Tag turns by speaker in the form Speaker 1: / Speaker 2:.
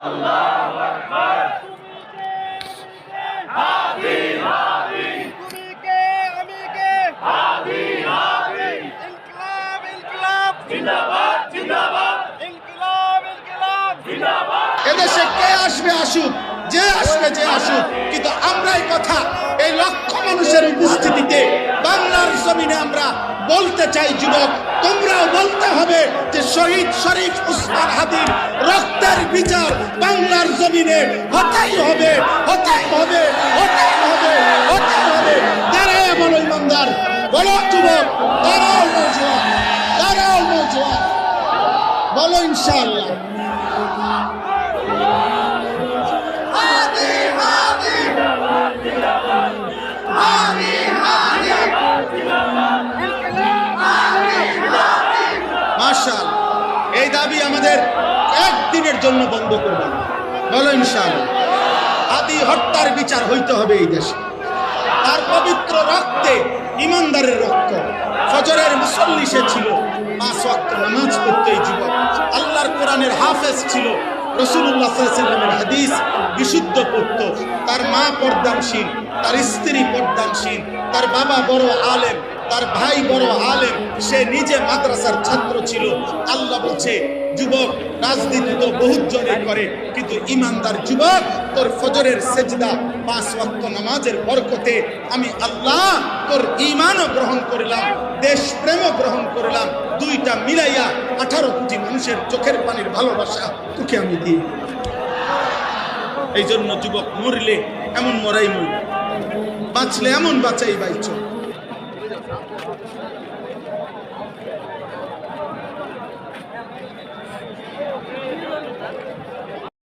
Speaker 1: আল্লাহু আকবার। হাদি হাদি
Speaker 2: কুমিকে আমিকে
Speaker 1: হাদি হাদি
Speaker 2: ইনকিলাব ইনকিলাব
Speaker 1: জিন্দাবাদ জিন্দাবাদ
Speaker 2: ইনকিলাব ইনকিলাব
Speaker 1: জিন্দাবাদ।
Speaker 3: এদেশে কে আসবে আসুক, যে আসবে যে আসুক, কিন্তু আমরা এই কথা এই লক্ষ মানুষের উপস্থিতিতে বাংলার জমিনে আমরা বলতে চাই, যুবক তোমরাও বলতে হবে যে শহীদ শরীফ উসমান হাদির রক্তের বিচার বাংলার জমিনে হতেই হবে, হতেই হবে, হতেই হবে, হতেই হবে। দাঁড়ায় বলো ইমানদার, বলো যুবক, দাঁড়াও নওজোয়ান, দাঁড়াও নওজোয়ান, বলো ইনশাআল্লাহ। মাশাআল্লাহ, এই দাবি আমাদের একদিনের জন্য বন্ধ করবে না, বলো ইনশাআল্লাহ। হাদি হত্যার বিচার হইতে হবে এই দেশে। তার পবিত্র রক্তে, ইমানদারের রক্ত। ফজরের মুসল্লি সে ছিল, 5 ওয়াক্ত নামাজ পড়তো এই যুবক। আল্লাহর কোরআনের হাফেজ ছিল, রাসূলুল্লাহ সাল্লাল্লাহু আলাইহি ওয়াসাল্লামের হাদিস বিশুদ্ধ পড়ত। তার মা পর্দানশীল, তার স্ত্রী পর্দানশীল, তার বাবা বড় আলেম, তার ভাই বড় আলেম, সে নিজে মাদ্রাসার ছাত্র ছিল। আল্লাহ বলছে, যুবক রাজনীতি তো বহুত জনে করে, কিন্তু ইমানদার যুবক তোর ফজরের সেজদা 5 ওয়াক্ত নামাজের বরকতে আমি আল্লাহ তোর ঈমানও গ্রহণ করলাম, দেশপ্রেমও গ্রহণ করলাম, দুইটা মিলাইয়া 18 কোটি মানুষের চোখের পানির ভালোবাসা তোকে আমি দিই। এই জন্য যুবক মরলে এমন মরাই মরি, বাঁচলে এমন বাঁচাই বাইচ।